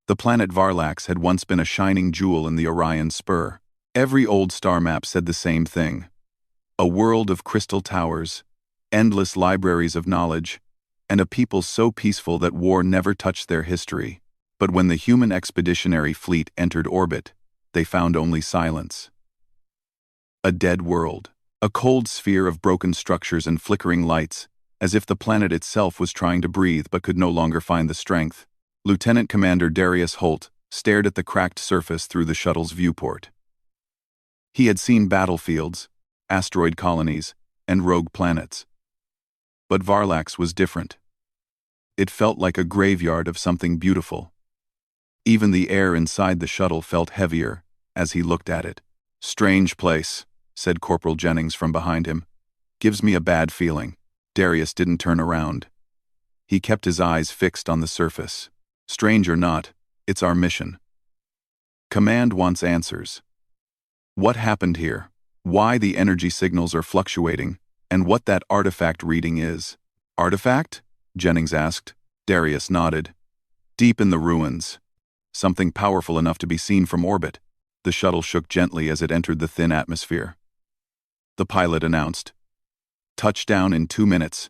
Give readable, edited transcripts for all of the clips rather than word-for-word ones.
The planet Varlax had once been a shining jewel in the Orion Spur. Every old star map said the same thing. A world of crystal towers, endless libraries of knowledge, and a people so peaceful that war never touched their history. But when the human expeditionary fleet entered orbit, they found only silence. A dead world. A cold sphere of broken structures and flickering lights, as if the planet itself was trying to breathe but could no longer find the strength. Lieutenant Commander Darius Holt stared at the cracked surface through the shuttle's viewport. He had seen battlefields, asteroid colonies, and rogue planets. But Varlax was different. It felt like a graveyard of something beautiful. Even the air inside the shuttle felt heavier as he looked at it. "Strange place," said Corporal Jennings from behind him. "Gives me a bad feeling." Darius didn't turn around. He kept his eyes fixed on the surface. "Strange or not, it's our mission. Command wants answers. What happened here? Why the energy signals are fluctuating, and what that artifact reading is." "Artifact?" Jennings asked. Darius nodded. "Deep in the ruins. Something powerful enough to be seen from orbit." The shuttle shook gently as it entered the thin atmosphere. The pilot announced, "Touchdown in 2 minutes.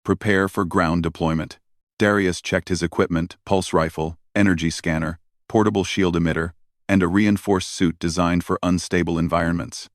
Prepare for ground deployment." Darius checked his equipment: pulse rifle, energy scanner, portable shield emitter, and a reinforced suit designed for unstable environments.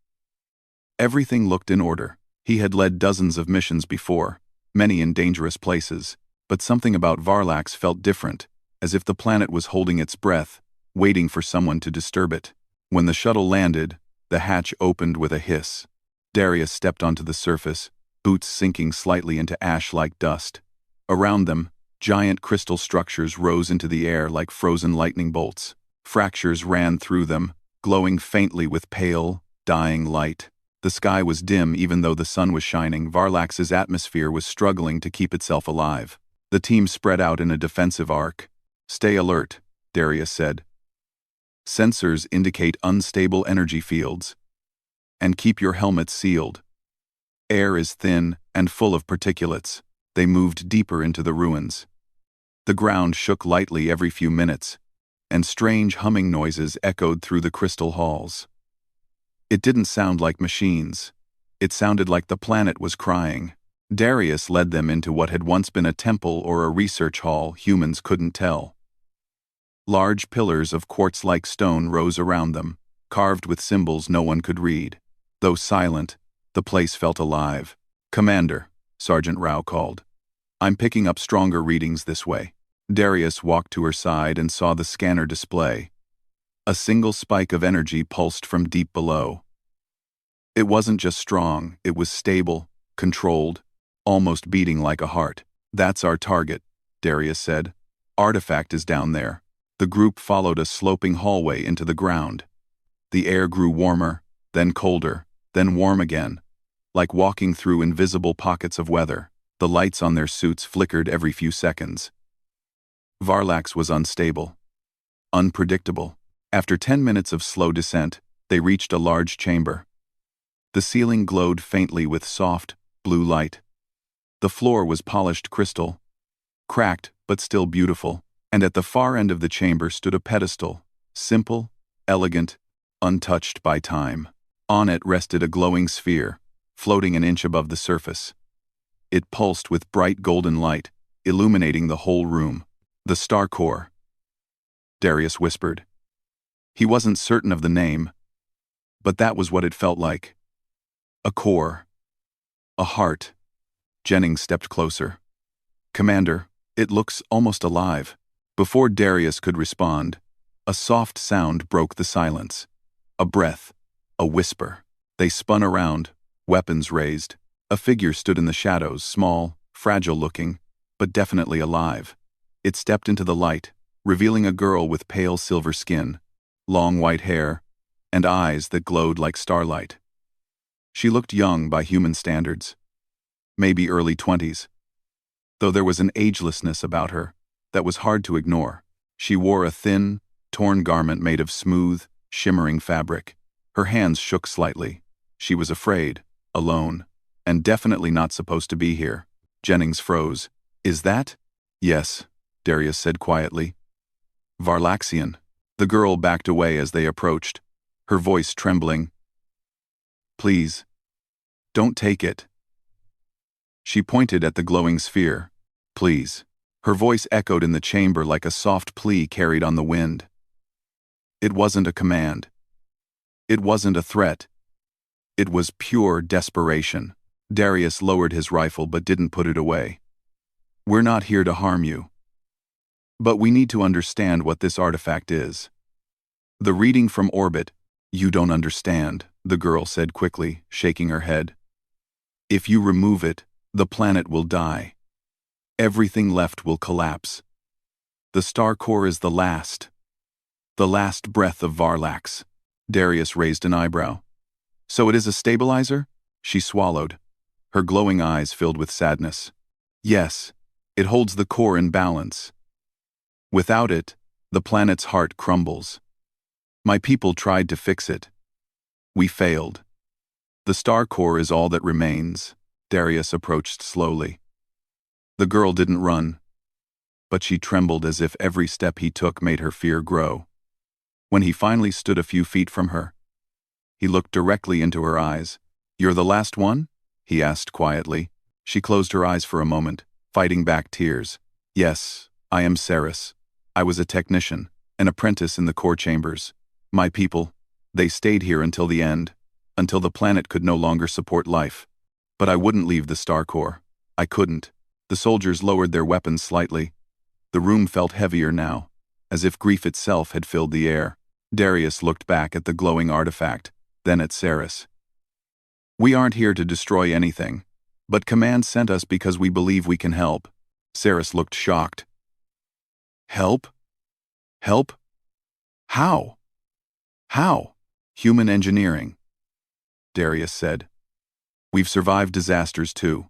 Everything looked in order. He had led dozens of missions before, many in dangerous places, but something about Varlax felt different, as if the planet was holding its breath, waiting for someone to disturb it. When the shuttle landed, the hatch opened with a hiss. Darius stepped onto the surface, boots sinking slightly into ash-like dust. Around them, giant crystal structures rose into the air like frozen lightning bolts. Fractures ran through them, glowing faintly with pale, dying light. The sky was dim even though the sun was shining. Varlax's atmosphere was struggling to keep itself alive. The team spread out in a defensive arc. "Stay alert," Darius said. "Sensors indicate unstable energy fields. And keep your helmets sealed. Air is thin and full of particulates." They moved deeper into the ruins. The ground shook lightly every few minutes, and strange humming noises echoed through the crystal halls. It didn't sound like machines. It sounded like the planet was crying. Darius led them into what had once been a temple or a research hall humans couldn't tell. Large pillars of quartz-like stone rose around them, carved with symbols no one could read. Though silent, the place felt alive. "Commander," Sergeant Rao called. "I'm picking up stronger readings this way." Darius walked to her side and saw the scanner display. A single spike of energy pulsed from deep below. It wasn't just strong, it was stable, controlled, almost beating like a heart. "That's our target," Darius said. "Artifact is down there." The group followed a sloping hallway into the ground. The air grew warmer, then colder, then warm again, like walking through invisible pockets of weather. The lights on their suits flickered every few seconds. Varlax was unstable, unpredictable. After 10 minutes of slow descent, they reached a large chamber. The ceiling glowed faintly with soft, blue light. The floor was polished crystal, cracked but still beautiful, and at the far end of the chamber stood a pedestal, simple, elegant, untouched by time. On it rested a glowing sphere, floating an inch above the surface. It pulsed with bright golden light, illuminating the whole room. "The Star Core," Darius whispered. He wasn't certain of the name, but that was what it felt like. A core. A heart. Jennings stepped closer. "Commander, it looks almost alive." Before Darius could respond, a soft sound broke the silence. A breath. A whisper. They spun around, weapons raised. A figure stood in the shadows, small, fragile-looking, but definitely alive. It stepped into the light, revealing a girl with pale silver skin, long white hair, and eyes that glowed like starlight. She looked young by human standards, maybe early 20s, though there was an agelessness about her that was hard to ignore. She wore a thin, torn garment made of smooth, shimmering fabric. Her hands shook slightly. She was afraid, alone, and definitely not supposed to be here. Jennings froze. "Is that?" "Yes," Darius said quietly. Varlaxian. The girl backed away as they approached, her voice trembling. Please. Don't take it. She pointed at the glowing sphere. Please. Her voice echoed in the chamber like a soft plea carried on the wind. It wasn't a command. It wasn't a threat. It was pure desperation. Darius lowered his rifle but didn't put it away. We're not here to harm you. But we need to understand what this artifact is. The reading from orbit. You don't understand, the girl said quickly, shaking her head. If you remove it, the planet will die. Everything left will collapse. The star core is the last breath of Varlax. Darius raised an eyebrow. So it is a stabilizer? She swallowed. Her glowing eyes filled with sadness. Yes, it holds the core in balance. Without it, the planet's heart crumbles. My people tried to fix it. We failed. The star core is all that remains. Darius approached slowly. The girl didn't run, but she trembled as if every step he took made her fear grow. When he finally stood a few feet from her, he looked directly into her eyes. You're the last one? He asked quietly. She closed her eyes for a moment, fighting back tears. Yes, I am Ceres. I was a technician, an apprentice in the core chambers. My people, they stayed here until the end, until the planet could no longer support life. But I wouldn't leave the star core. I couldn't. The soldiers lowered their weapons slightly. The room felt heavier now, as if grief itself had filled the air. Darius looked back at the glowing artifact, then at Ceres. We aren't here to destroy anything, but Command sent us because we believe we can help. Ceres looked shocked. Help? Help? How? How? Human engineering. Darius said. We've survived disasters too.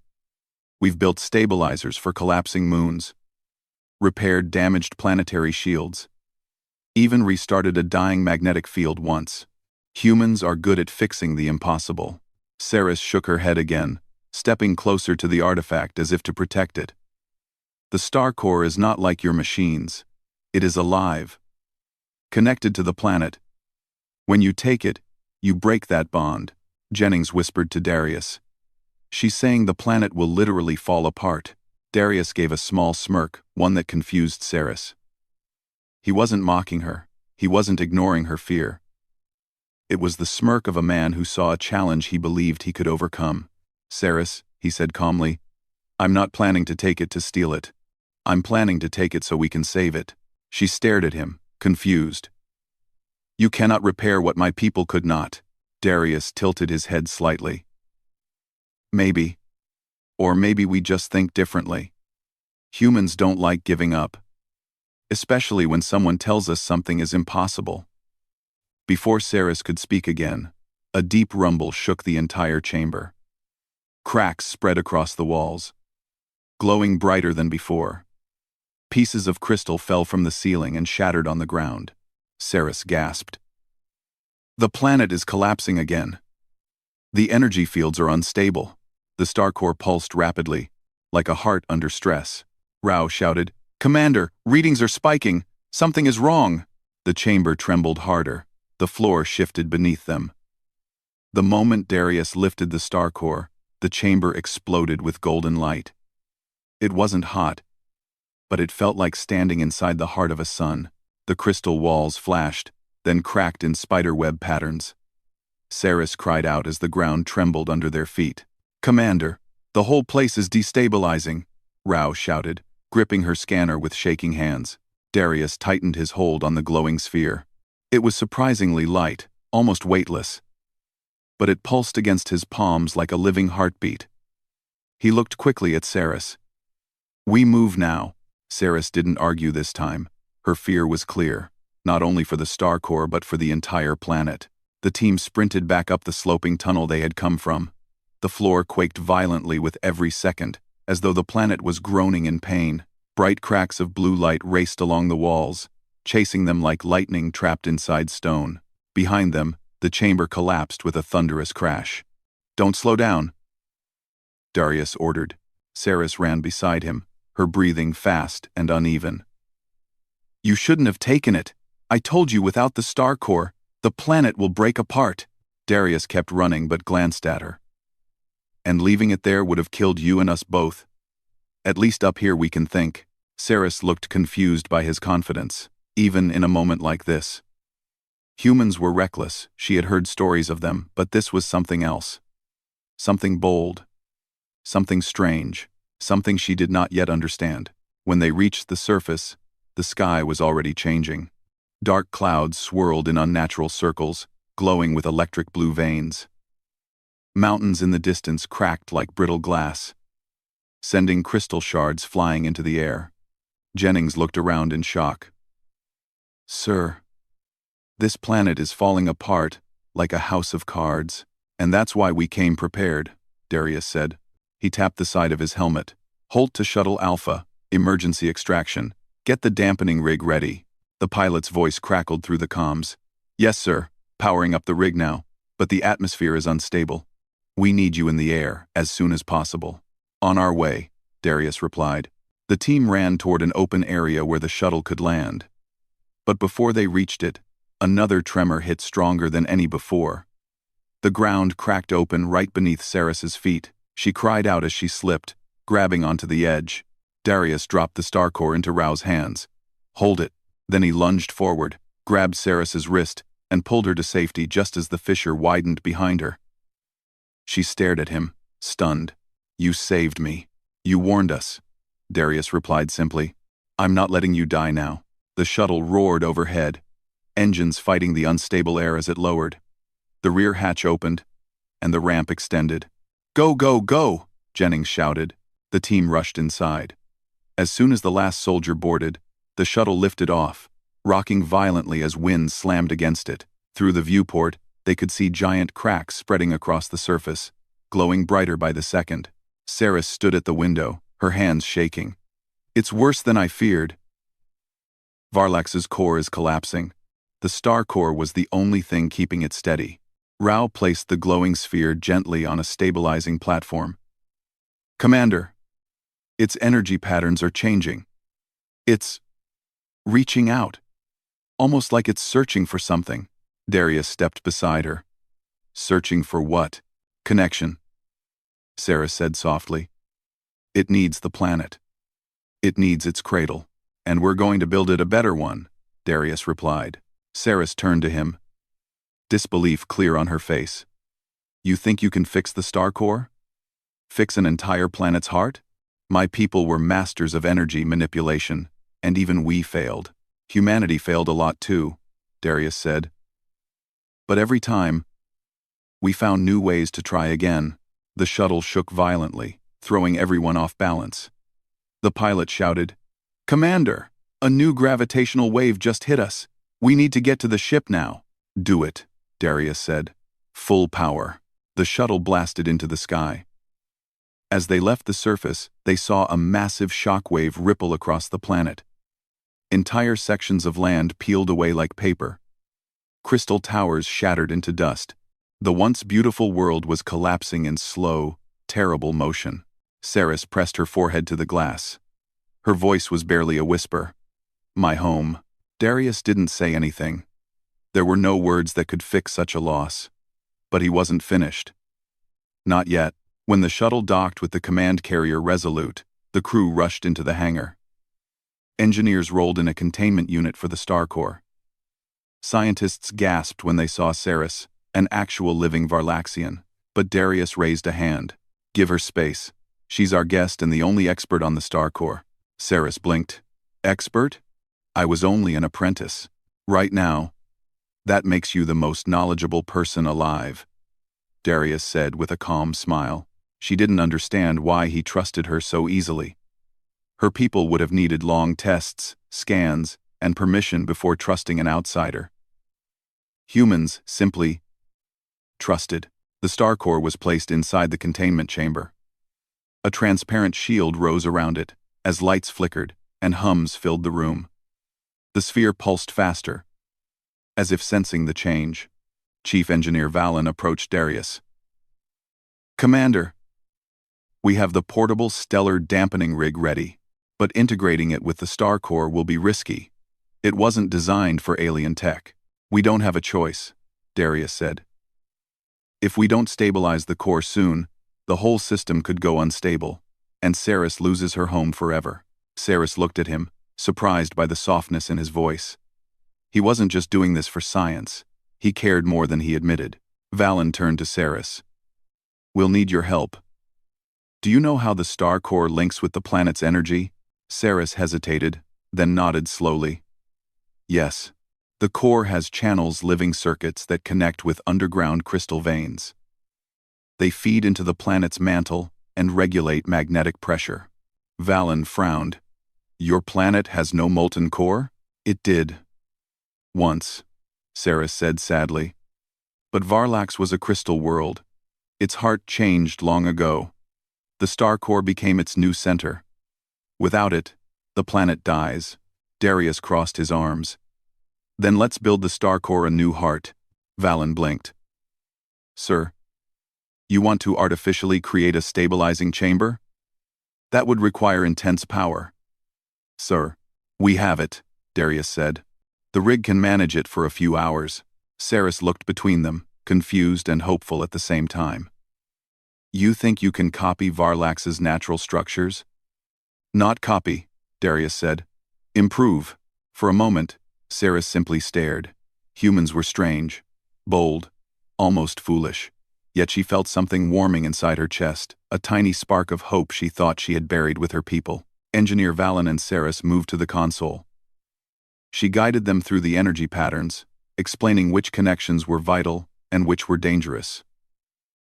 We've built stabilizers for collapsing moons, repaired damaged planetary shields, even restarted a dying magnetic field once. Humans are good at fixing the impossible. Ceres shook her head again, stepping closer to the artifact as if to protect it. The star core is not like your machines. It is alive, connected to the planet. When you take it, you break that bond, Jennings whispered to Darius. She's saying the planet will literally fall apart. Darius gave a small smirk, one that confused Ceres. He wasn't mocking her. He wasn't ignoring her fear. It was the smirk of a man who saw a challenge he believed he could overcome. Ceres, he said calmly, I'm not planning to take it to steal it. I'm planning to take it so we can save it. She stared at him, confused. You cannot repair what my people could not. Darius tilted his head slightly. Maybe. Or maybe we just think differently. Humans don't like giving up. Especially when someone tells us something is impossible. Before Ceres could speak again, a deep rumble shook the entire chamber. Cracks spread across the walls, glowing brighter than before. Pieces of crystal fell from the ceiling and shattered on the ground. Ceres gasped. The planet is collapsing again. The energy fields are unstable. The star core pulsed rapidly, like a heart under stress. Rao shouted, Commander, readings are spiking. Something is wrong. The chamber trembled harder. The floor shifted beneath them. The moment Darius lifted the star core, the chamber exploded with golden light. It wasn't hot, but it felt like standing inside the heart of a sun. The crystal walls flashed, then cracked in spiderweb patterns. Ceres cried out as the ground trembled under their feet. Commander, the whole place is destabilizing, Rao shouted, gripping her scanner with shaking hands. Darius tightened his hold on the glowing sphere. It was surprisingly light, almost weightless. But it pulsed against his palms like a living heartbeat. He looked quickly at Ceres. We move now. Ceres didn't argue this time. Her fear was clear, not only for the star core but for the entire planet. The team sprinted back up the sloping tunnel they had come from. The floor quaked violently with every second, as though the planet was groaning in pain. Bright cracks of blue light raced along the walls, chasing them like lightning trapped inside stone. Behind them, the chamber collapsed with a thunderous crash. Don't slow down, Darius ordered. Ceres ran beside him, her breathing fast and uneven. You shouldn't have taken it. I told you without the star core, the planet will break apart. Darius kept running but glanced at her. And leaving it there would have killed you and us both. At least up here we can think. Saris looked confused by his confidence, even in a moment like this. Humans were reckless, she had heard stories of them, but this was something else. Something bold. Something strange. Something she did not yet understand. When they reached the surface, the sky was already changing. Dark clouds swirled in unnatural circles, glowing with electric blue veins. Mountains in the distance cracked like brittle glass, sending crystal shards flying into the air. Jennings looked around in shock. Sir, this planet is falling apart like a house of cards, and that's why we came prepared, Darius said. He tapped the side of his helmet. Halt to Shuttle Alpha, emergency extraction. Get the dampening rig ready. The pilot's voice crackled through the comms. Yes, sir, powering up the rig now, but the atmosphere is unstable. We need you in the air as soon as possible. On our way, Darius replied. The team ran toward an open area where the shuttle could land. But before they reached it, another tremor hit stronger than any before. The ground cracked open right beneath Saris's feet. She cried out as she slipped, grabbing onto the edge. Darius dropped the star core into Rao's hands. Hold it. Then he lunged forward, grabbed Saris's wrist, and pulled her to safety just as the fissure widened behind her. She stared at him, stunned. You saved me. You warned us. Darius replied simply. I'm not letting you die now. The shuttle roared overhead, engines fighting the unstable air as it lowered. The rear hatch opened, and the ramp extended. Go, go, go! Jennings shouted. The team rushed inside. As soon as the last soldier boarded, the shuttle lifted off, rocking violently as winds slammed against it. Through the viewport, they could see giant cracks spreading across the surface, glowing brighter by the second. Saris stood at the window, her hands shaking. It's worse than I feared. Varlax's core is collapsing. The star core was the only thing keeping it steady. Rao placed the glowing sphere gently on a stabilizing platform. Commander, its energy patterns are changing. It's reaching out, almost like it's searching for something. Darius stepped beside her. Searching for what? Connection, Sarah said softly. It needs the planet. It needs its cradle. And we're going to build it a better one, Darius replied. Saris turned to him, disbelief clear on her face. You think you can fix the star core? Fix an entire planet's heart? My people were masters of energy manipulation, and even we failed. Humanity failed a lot too, Darius said. But every time, we found new ways to try again. The shuttle shook violently, throwing everyone off balance. The pilot shouted, Commander, a new gravitational wave just hit us. We need to get to the ship now. Do it, Darius said. Full power. The shuttle blasted into the sky. As they left the surface, they saw a massive shockwave ripple across the planet. Entire sections of land peeled away like paper. Crystal towers shattered into dust. The once beautiful world was collapsing in slow, terrible motion. Saris pressed her forehead to the glass. Her voice was barely a whisper. My home. Darius didn't say anything. There were no words that could fix such a loss. But he wasn't finished. Not yet. When the shuttle docked with the command carrier Resolute, the crew rushed into the hangar. Engineers rolled in a containment unit for the star core. Scientists gasped when they saw Saris, an actual living Varlaxian, but Darius raised a hand. Give her space. She's our guest and the only expert on the star core. Saris blinked. Expert? I was only an apprentice. Right now, that makes you the most knowledgeable person alive, Darius said with a calm smile. She didn't understand why he trusted her so easily. Her people would have needed long tests, scans, and permission before trusting an outsider. Humans simply trusted. The star core was placed inside the containment chamber. A transparent shield rose around it, as lights flickered, and hums filled the room. The sphere pulsed faster, as if sensing the change. Chief Engineer Valen approached Darius. Commander, we have the portable stellar dampening rig ready, but integrating it with the star core will be risky. It wasn't designed for alien tech. We don't have a choice, Darius said. If we don't stabilize the core soon, the whole system could go unstable, and Saris loses her home forever. Saris looked at him, surprised by the softness in his voice. He wasn't just doing this for science. He cared more than he admitted. Valen turned to Saris. We'll need your help. Do you know how the star core links with the planet's energy? Saris hesitated, then nodded slowly. Yes. The core has channels, living circuits that connect with underground crystal veins. They feed into the planet's mantle and regulate magnetic pressure. Valen frowned. Your planet has no molten core? It did. Once, Saris said sadly. But Varlax was a crystal world. Its heart changed long ago. The star core became its new center. Without it, the planet dies. Darius crossed his arms. Then let's build the star core a new heart. Valen blinked. Sir, you want to artificially create a stabilizing chamber? That would require intense power. Sir, we have it, Darius said. The rig can manage it for a few hours. Saris looked between them, confused and hopeful at the same time. You think you can copy Varlax's natural structures? Not copy, Darius said. Improve. For a moment, Saris simply stared. Humans were strange, bold, almost foolish. Yet she felt something warming inside her chest, a tiny spark of hope she thought she had buried with her people. Engineer Valen and Saris moved to the console. She guided them through the energy patterns, explaining which connections were vital and which were dangerous.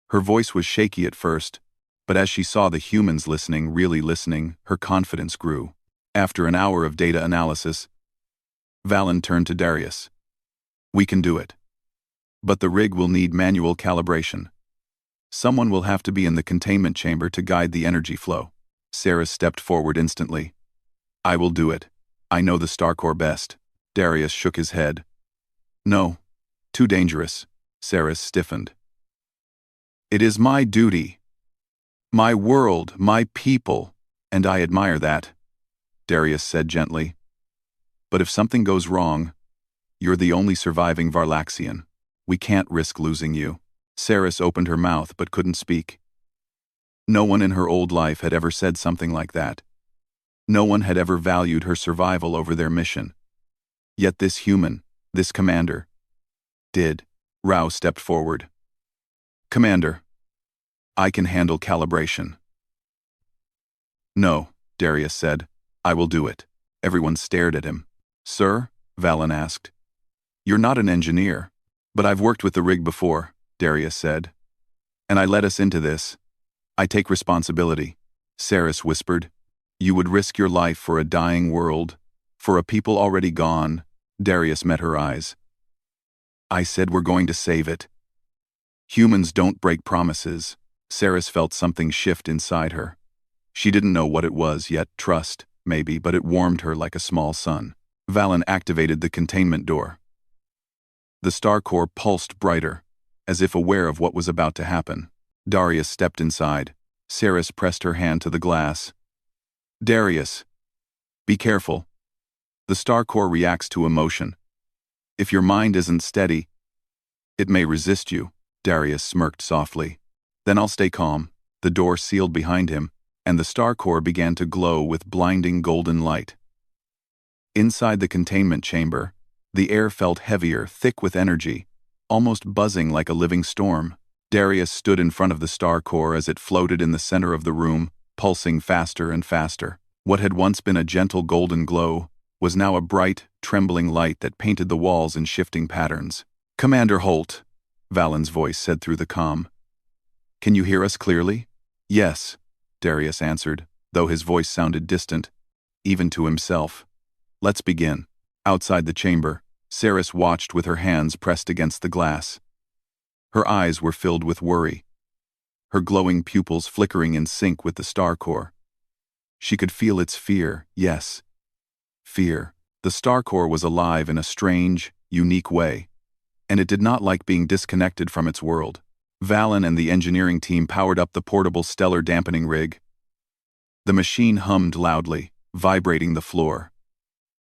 Her voice was shaky at first, but as she saw the humans listening, really listening, her confidence grew. After an hour of data analysis, Valen turned to Darius. We can do it. But the rig will need manual calibration. Someone will have to be in the containment chamber to guide the energy flow. Saris stepped forward instantly. I will do it. I know the star core best. Darius shook his head. No. Too dangerous. Saris stiffened. It is my duty. My world, my people, and I admire that, Darius said gently. But if something goes wrong, you're the only surviving Varlaxian. We can't risk losing you. Saris opened her mouth but couldn't speak. No one in her old life had ever said something like that. No one had ever valued her survival over their mission. Yet this human, this commander, did. Rao stepped forward. Commander, I can handle calibration. No, Darius said. I will do it. Everyone stared at him. Sir? Valen asked. You're not an engineer. But I've worked with the rig before, Darius said. And I led us into this. I take responsibility. Saris whispered. You would risk your life for a dying world, for a people already gone. Darius met her eyes. I said we're going to save it. Humans don't break promises. Saris felt something shift inside her. She didn't know what it was yet, trust, maybe, but it warmed her like a small sun. Valen activated the containment door. The star core pulsed brighter, as if aware of what was about to happen. Darius stepped inside. Saris pressed her hand to the glass. Darius, be careful. The star core reacts to emotion. If your mind isn't steady, it may resist you. Darius smirked softly. Then I'll stay calm. The door sealed behind him, and the star core began to glow with blinding golden light. Inside the containment chamber, the air felt heavier, thick with energy, almost buzzing like a living storm. Darius stood in front of the star core as it floated in the center of the room, pulsing faster and faster. What had once been a gentle golden glow was now a bright, trembling light that painted the walls in shifting patterns. Commander Holt, Valen's voice said through the comm. Can you hear us clearly? Yes, Darius answered, though his voice sounded distant, even to himself. Let's begin. Outside the chamber, Saris watched with her hands pressed against the glass. Her eyes were filled with worry, her glowing pupils flickering in sync with the star core. She could feel its fear, yes. Fear. The star core was alive in a strange, unique way, and it did not like being disconnected from its world. Valen and the engineering team powered up the portable stellar dampening rig. The machine hummed loudly, vibrating the floor.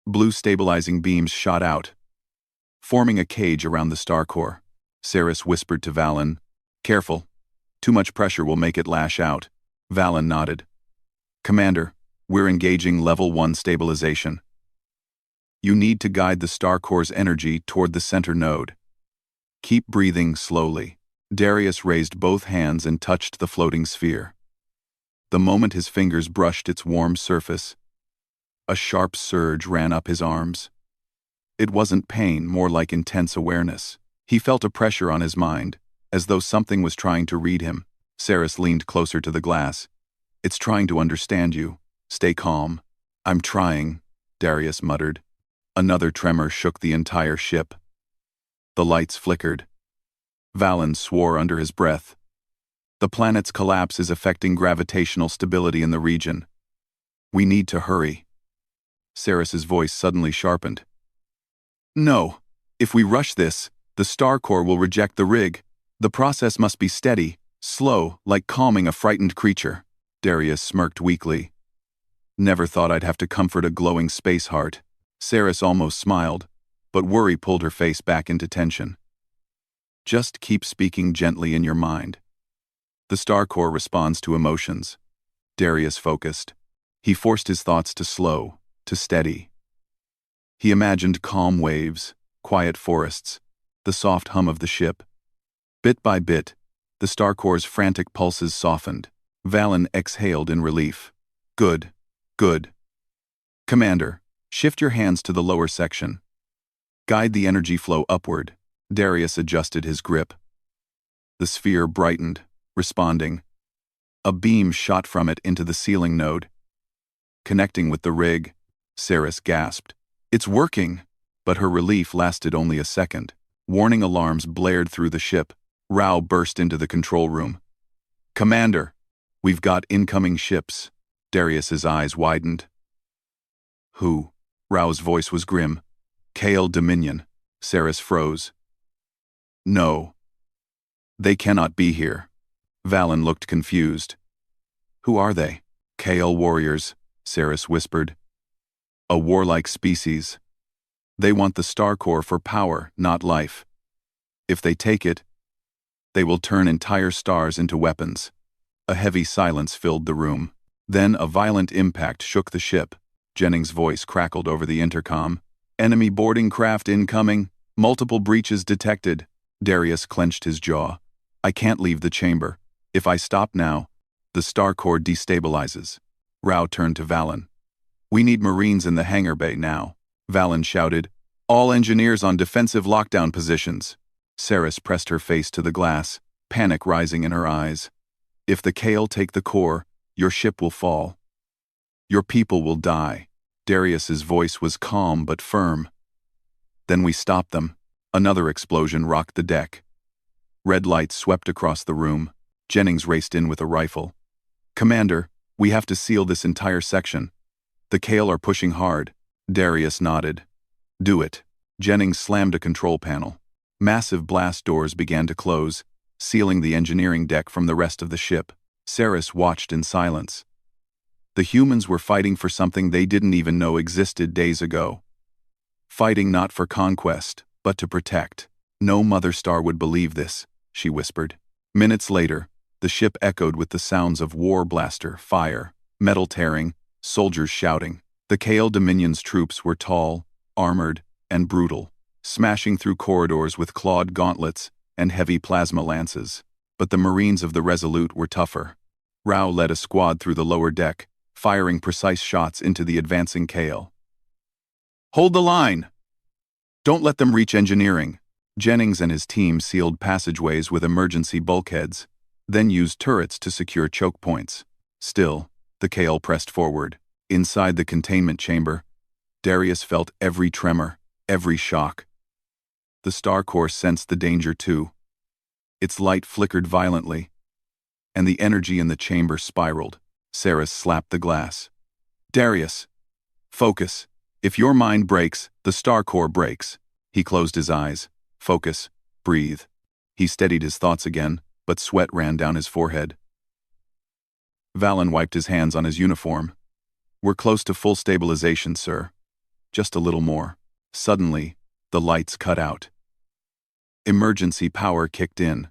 Blue stabilizing beams shot out, forming a cage around the star core. Saris whispered to Valen, "Careful. Too much pressure will make it lash out." Valen nodded. "Commander, we're engaging level 1 stabilization. You need to guide the star core's energy toward the center node. Keep breathing slowly." Darius raised both hands and touched the floating sphere. The moment his fingers brushed its warm surface, a sharp surge ran up his arms. It wasn't pain, more like intense awareness. He felt a pressure on his mind, as though something was trying to read him. Saris leaned closer to the glass. "It's trying to understand you. Stay calm." "I'm trying," Darius muttered. Another tremor shook the entire ship. The lights flickered. Valen swore under his breath. "The planet's collapse is affecting gravitational stability in the region. We need to hurry." Saris's voice suddenly sharpened. "No. If we rush this, the star core will reject the rig. The process must be steady, slow, like calming a frightened creature." Darius smirked weakly. "Never thought I'd have to comfort a glowing space heart." Saris almost smiled, but worry pulled her face back into tension. "Just keep speaking gently in your mind. The star core responds to emotions." Darius focused. He forced his thoughts to slow, to steady. He imagined calm waves, quiet forests, the soft hum of the ship. Bit by bit, the star core's frantic pulses softened. Valen exhaled in relief. "Good, good. Commander, shift your hands to the lower section. Guide the energy flow upward." Darius adjusted his grip. The sphere brightened, responding. A beam shot from it into the ceiling node. Connecting with the rig, Saris gasped. "It's working!" But her relief lasted only a second. Warning alarms blared through the ship. Rao burst into the control room. "Commander, we've got incoming ships." Darius's eyes widened. "Who?" Rao's voice was grim. "Kale Dominion." Saris froze. "No. They cannot be here." Valen looked confused. "Who are they?" "Kale warriors," Saris whispered. "A warlike species. They want the star core for power, not life. If they take it, they will turn entire stars into weapons." A heavy silence filled the room. Then a violent impact shook the ship. Jennings' voice crackled over the intercom. "Enemy boarding craft incoming. Multiple breaches detected." Darius clenched his jaw. "I can't leave the chamber. If I stop now, the star core destabilizes." Rao turned to Valen. "We need Marines in the hangar bay now." Valen shouted, "All engineers on defensive lockdown positions." Saris pressed her face to the glass, panic rising in her eyes. "If the Kale take the core, your ship will fall. Your people will die." Darius's voice was calm but firm. "Then we stop them." Another explosion rocked the deck. Red lights swept across the room. Jennings raced in with a rifle. "Commander, we have to seal this entire section. The Kale are pushing hard." Darius nodded. "Do it." Jennings slammed a control panel. Massive blast doors began to close, sealing the engineering deck from the rest of the ship. Saris watched in silence. The humans were fighting for something they didn't even know existed days ago. Fighting not for conquest, but to protect. "No mother star would believe this," she whispered. Minutes later, the ship echoed with the sounds of war blaster, fire, metal tearing, soldiers shouting. The Kale Dominion's troops were tall, armored, and brutal, smashing through corridors with clawed gauntlets and heavy plasma lances. But the Marines of the Resolute were tougher. Rao led a squad through the lower deck, firing precise shots into the advancing Kale. "Hold the line! Don't let them reach engineering." Jennings and his team sealed passageways with emergency bulkheads, then used turrets to secure choke points. Still, the Kale pressed forward. Inside the containment chamber, Darius felt every tremor, every shock. The star core sensed the danger too. Its light flickered violently, and the energy in the chamber spiraled. Saris slapped the glass. "Darius, focus. If your mind breaks, the star core breaks." He closed his eyes. "Focus. Breathe." He steadied his thoughts again, but sweat ran down his forehead. Valen wiped his hands on his uniform. "We're close to full stabilization, sir." just a little more. Suddenly, the lights cut out. Emergency power kicked in,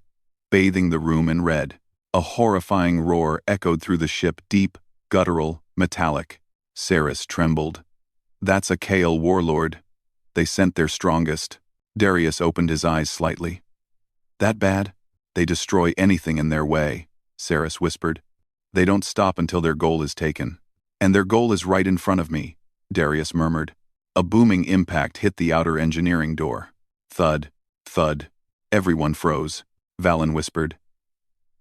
bathing the room in red. A horrifying roar echoed through the ship, deep, guttural, metallic. Saris trembled. That's a Kale warlord. They sent their strongest. Darius opened his eyes slightly. That bad? They destroy anything in their way, Saris whispered. They don't stop until their goal is taken. And their goal is right in front of me, Darius murmured. A booming impact hit the outer engineering door. Thud, thud. Everyone froze, Valen whispered.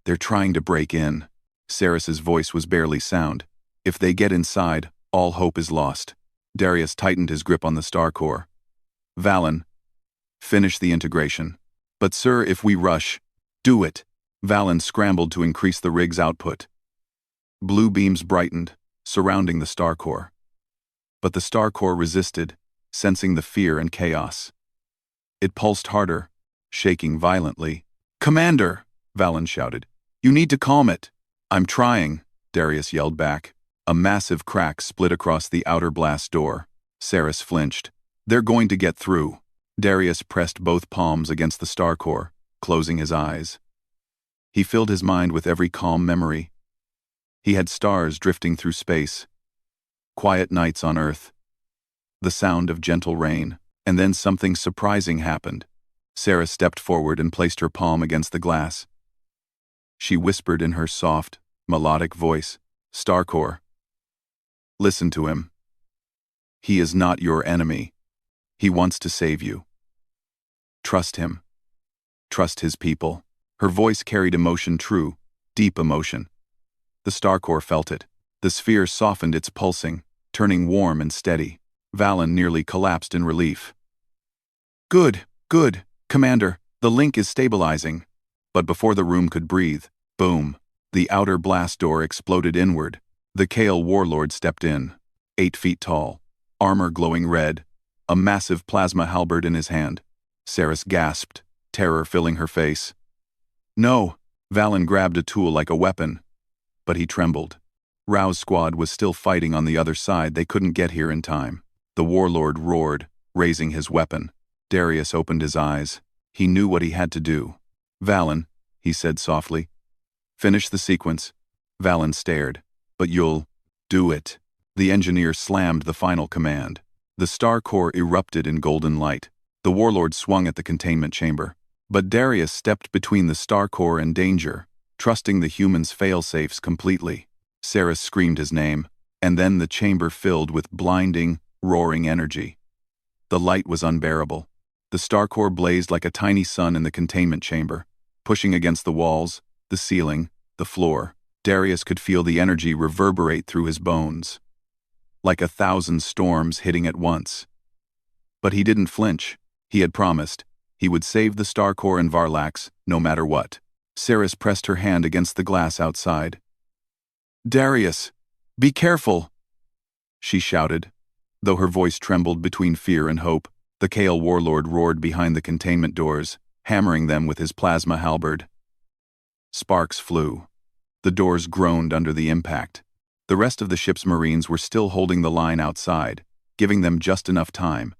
They're trying to break in. Saris's voice was barely sound. If they get inside, all hope is lost. Darius tightened his grip on the star core. Valen, finish the integration. But sir, if we rush, do it. Valen scrambled to increase the rig's output. Blue beams brightened, surrounding the star core. But the star core resisted, sensing the fear and chaos. It pulsed harder, shaking violently. Commander, Valen shouted. You need to calm it. I'm trying, Darius yelled back. A massive crack split across the outer blast door. Saris flinched. They're going to get through. Darius pressed both palms against the star core, closing his eyes. He filled his mind with every calm memory. He had stars drifting through space, quiet nights on Earth, the sound of gentle rain, and then something surprising happened. Sarah stepped forward and placed her palm against the glass. She whispered in her soft, melodic voice, Starcore. Listen to him. He is not your enemy. He wants to save you. Trust him. Trust his people. Her voice carried emotion, true, deep emotion. The Starcore felt it. The sphere softened its pulsing, turning warm and steady. Valen nearly collapsed in relief. Good, Commander, the link is stabilizing. But before the room could breathe, boom, the outer blast door exploded inward. The Kale warlord stepped in, 8 feet tall, armor glowing red, a massive plasma halberd in his hand. Saris gasped, terror filling her face. No, Valen grabbed a tool like a weapon. But he trembled. Rouse Squad was still fighting on the other side. They couldn't get here in time. The warlord roared, raising his weapon. Darius opened his eyes. He knew what he had to do. Valen, he said softly. Finish the sequence. Valen stared. But you'll do it. The engineer slammed the final command. The star core erupted in golden light. The warlord swung at the containment chamber. But Darius stepped between the star core and danger, trusting the humans' failsafes completely. Saris screamed his name, and then the chamber filled with blinding, roaring energy. The light was unbearable. The star core blazed like a tiny sun in the containment chamber, pushing against the walls, the ceiling, the floor. Darius could feel the energy reverberate through his bones, like 1,000 storms hitting at once. But he didn't flinch. He had promised. He would save the star core and Varlax, no matter what. Saris pressed her hand against the glass outside. Darius, be careful, she shouted. Though her voice trembled between fear and hope, the Kale warlord roared behind the containment doors, hammering them with his plasma halberd. Sparks flew. The doors groaned under the impact. The rest of the ship's marines were still holding the line outside, giving them just enough time.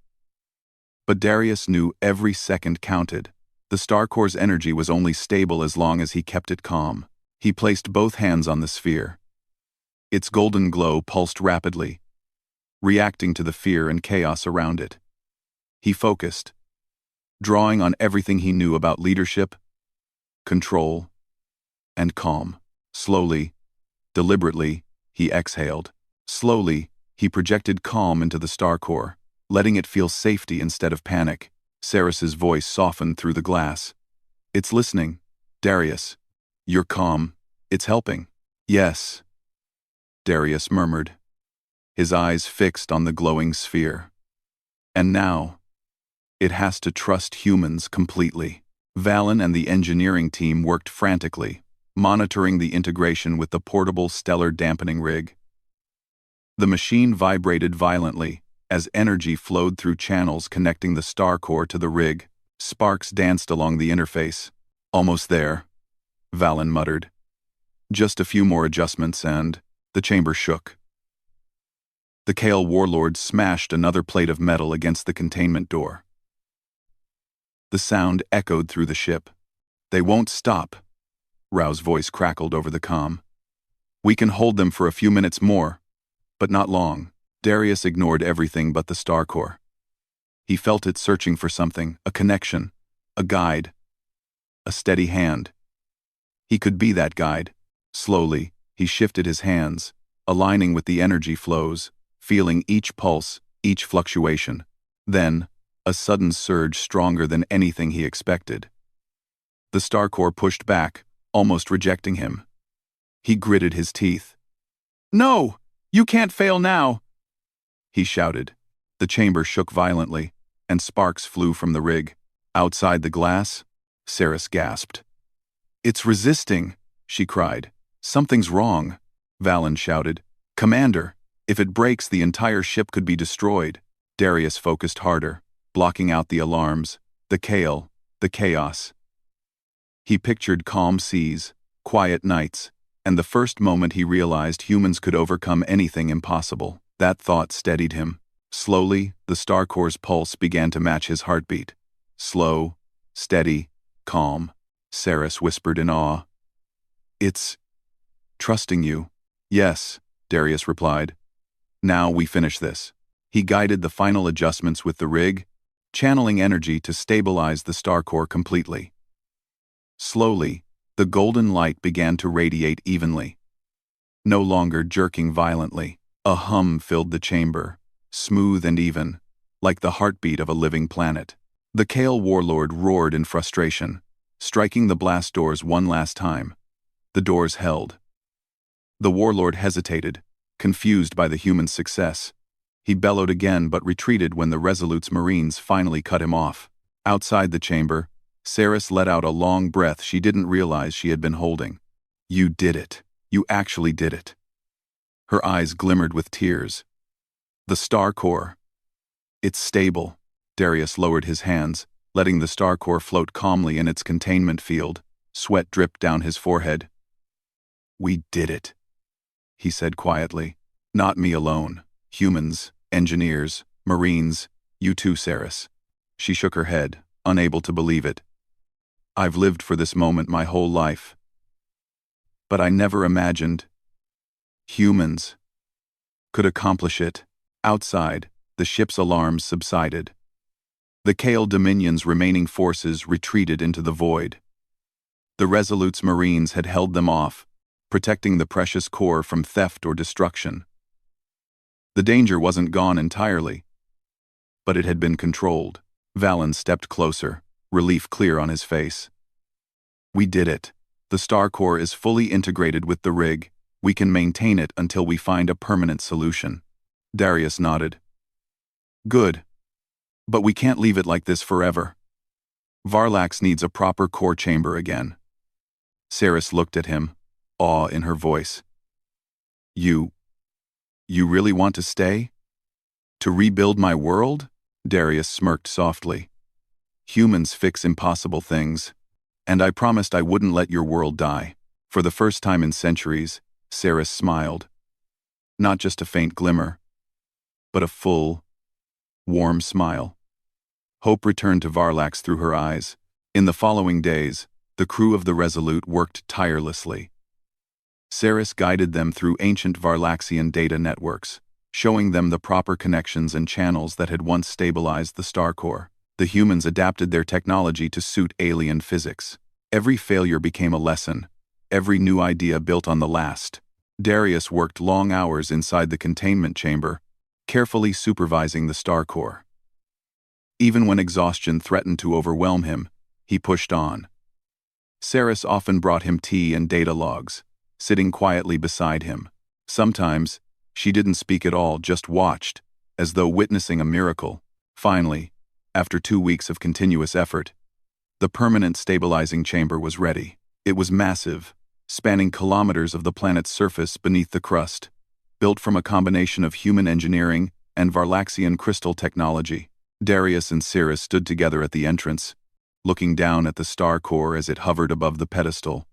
But Darius knew every second counted. The star core's energy was only stable as long as he kept it calm. He placed both hands on the sphere. Its golden glow pulsed rapidly, reacting to the fear and chaos around it. He focused, drawing on everything he knew about leadership, control, and calm. Slowly, deliberately, he exhaled. Slowly, he projected calm into the star core, letting it feel safety instead of panic. Saris's voice softened through the glass. It's listening, Darius. You're calm. It's helping. Yes, Darius murmured, his eyes fixed on the glowing sphere. And now, it has to trust humans completely. Valen and the engineering team worked frantically, monitoring the integration with the portable stellar dampening rig. The machine vibrated violently as energy flowed through channels connecting the star core to the rig. Sparks danced along the interface. Almost there, Valen muttered. Just a few more adjustments and the chamber shook. The Kale warlord smashed another plate of metal against the containment door. The sound echoed through the ship. "They won't stop," Rao's voice crackled over the comm. "We can hold them for a few minutes more, but not long." Darius ignored everything but the star core. He felt it searching for something, a connection, a guide, a steady hand. He could be that guide. Slowly, he shifted his hands, aligning with the energy flows, feeling each pulse, each fluctuation. Then, a sudden surge stronger than anything he expected. The star core pushed back, almost rejecting him. He gritted his teeth. "No! You can't fail now!" he shouted. The chamber shook violently, and sparks flew from the rig. Outside the glass, Saris gasped. "It's resisting," she cried. "Something's wrong," Valen shouted. "Commander, if it breaks, the entire ship could be destroyed." Darius focused harder, blocking out the alarms, the Kale, the chaos. He pictured calm seas, quiet nights, and the first moment he realized humans could overcome anything impossible. That thought steadied him. Slowly, the star core's pulse began to match his heartbeat. Slow, steady, calm. Saris whispered in awe. "It's trusting you." "Yes," Darius replied. "Now we finish this." He guided the final adjustments with the rig, channeling energy to stabilize the star core completely. Slowly, the golden light began to radiate evenly, no longer jerking violently. A hum filled the chamber, smooth and even, like the heartbeat of a living planet. The Kale warlord roared in frustration, striking the blast doors one last time. The doors held. The warlord hesitated, confused by the human's success. He bellowed again but retreated when the Resolute's marines finally cut him off. Outside the chamber, Saris let out a long breath she didn't realize she had been holding. "You did it. You actually did it." Her eyes glimmered with tears. "The star core. It's stable." Darius lowered his hands, letting the star core float calmly in its containment field. Sweat dripped down his forehead. "We did it," he said quietly. "Not me alone. Humans, engineers, marines, you too, Saris." She shook her head, unable to believe it. "I've lived for this moment my whole life. But I never imagined humans could accomplish it." Outside, the ship's alarms subsided. The Kale Dominion's remaining forces retreated into the void. The Resolute's marines had held them off, protecting the precious core from theft or destruction. The danger wasn't gone entirely, but it had been controlled. Valen stepped closer, relief clear on his face. "We did it. The star core is fully integrated with the rig. We can maintain it until we find a permanent solution." Darius nodded. "Good. But we can't leave it like this forever. Varlax needs a proper core chamber again." Saris looked at him, awe in her voice. You really want to stay? To rebuild my world?" Darius smirked softly. "Humans fix impossible things, and I promised I wouldn't let your world die." For the first time in centuries, Saris smiled. Not just a faint glimmer, but a full, warm smile. Hope returned to Varlax through her eyes. In the following days, the crew of the Resolute worked tirelessly. Saris guided them through ancient Varlaxian data networks, showing them the proper connections and channels that had once stabilized the star core. The humans adapted their technology to suit alien physics. Every failure became a lesson, every new idea built on the last. Darius worked long hours inside the containment chamber, carefully supervising the star core. Even when exhaustion threatened to overwhelm him, he pushed on. Saris often brought him tea and data logs, sitting quietly beside him. Sometimes, she didn't speak at all, just watched, as though witnessing a miracle. Finally, after 2 weeks of continuous effort, the permanent stabilizing chamber was ready. It was massive, spanning kilometers of the planet's surface beneath the crust, built from a combination of human engineering and Varlaxian crystal technology. Darius and Saris stood together at the entrance, looking down at the star core as it hovered above the pedestal,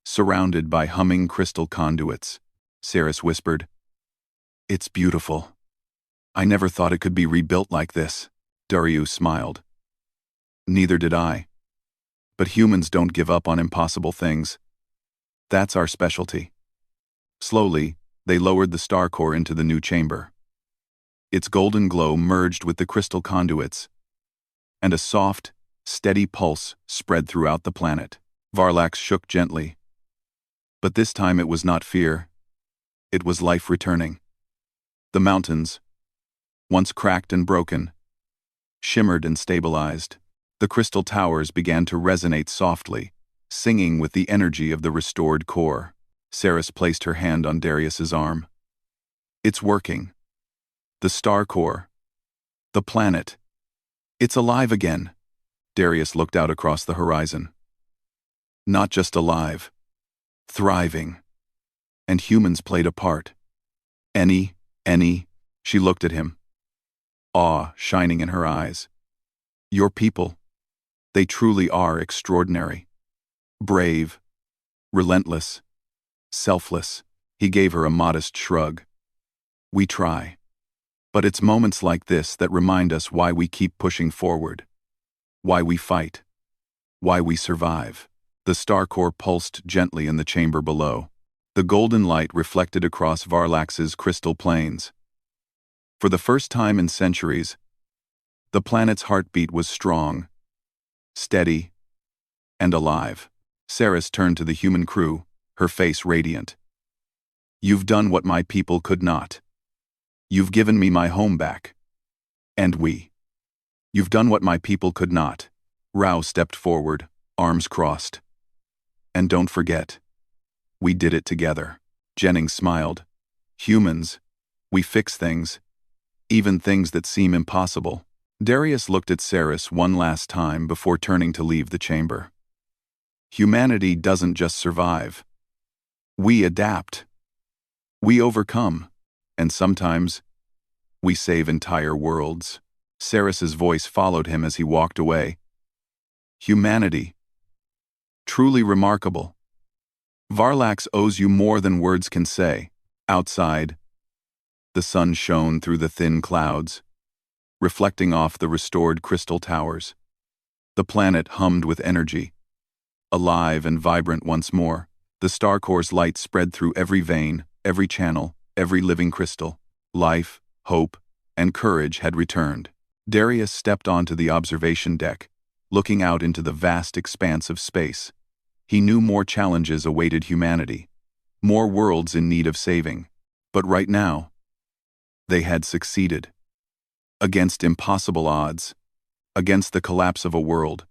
surrounded by humming crystal conduits. Saris whispered, "It's beautiful." I never thought it could be rebuilt like this. Darius smiled. Neither did I. But humans don't give up on impossible things. That's our specialty. Slowly, they lowered the star core into the new chamber. Its golden glow merged with the crystal conduits, and a soft, steady pulse spread throughout the planet. Varlax shook gently. But this time it was not fear. It was life returning. The mountains, once cracked and broken, shimmered and stabilized. The crystal towers began to resonate softly, singing with the energy of the restored core. Saris placed her hand on Darius's arm. It's working. The star core. The planet. It's alive again. Darius looked out across the horizon. Not just alive. Thriving. And humans played a part. Any, she looked at him. Awe shining in her eyes. Your people. They truly are extraordinary. Brave. Relentless. Selfless. He gave her a modest shrug. We try. But it's moments like this that remind us why we keep pushing forward. Why we fight. Why we survive. The star core pulsed gently in the chamber below. The golden light reflected across Varlax's crystal plains. For the first time in centuries, the planet's heartbeat was strong, steady, and alive. Saris turned to the human crew, her face radiant. You've done what my people could not. You've given me my home back. And we. You've done what my people could not. Rao stepped forward, arms crossed. And don't forget, we did it together. Jennings smiled. Humans, we fix things, even things that seem impossible. Darius looked at Saris one last time before turning to leave the chamber. Humanity doesn't just survive. We adapt. We overcome. And sometimes, we save entire worlds. Saris's voice followed him as he walked away. Humanity. Truly remarkable. Varlax owes you more than words can say. Outside, the sun shone through the thin clouds, reflecting off the restored crystal towers. The planet hummed with energy. Alive and vibrant once more, the star core's light spread through every vein, every channel, every living crystal. Life, hope, and courage had returned. Darius stepped onto the observation deck, looking out into the vast expanse of space. He knew more challenges awaited humanity, more worlds in need of saving. But right now, they had succeeded. Against impossible odds, against the collapse of a world,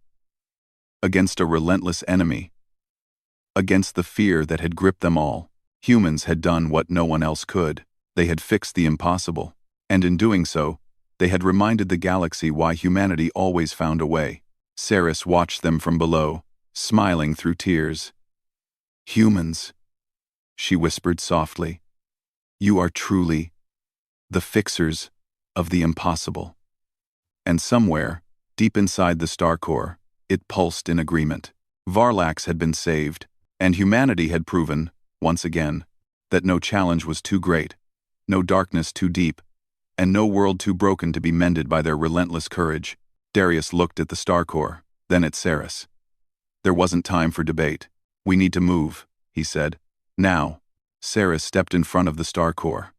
against a relentless enemy, against the fear that had gripped them all, humans had done what no one else could. They had fixed the impossible, and in doing so, they had reminded the galaxy why humanity always found a way. Saris watched them from below, smiling through tears. Humans, she whispered softly, you are truly the fixers of the impossible. And somewhere, deep inside the star core, it pulsed in agreement. Varlax had been saved, and humanity had proven, once again, that no challenge was too great, no darkness too deep, and no world too broken to be mended by their relentless courage. Darius looked at the star core, then at Saris. There wasn't time for debate. We need to move, he said. Now. Saris stepped in front of the star core.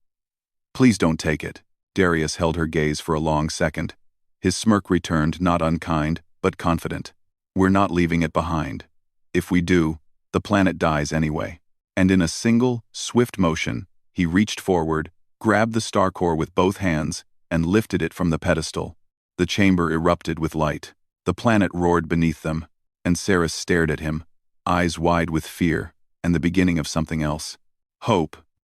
Please don't take it. Darius held her gaze for a long second. His smirk returned, not unkind, but confident. We're not leaving it behind. If we do, the planet dies anyway. And in a single, swift motion, he reached forward, grabbed the star core with both hands, and lifted it from the pedestal. The chamber erupted with light. The planet roared beneath them, and Saris stared at him, eyes wide with fear, and the beginning of something else. Hope.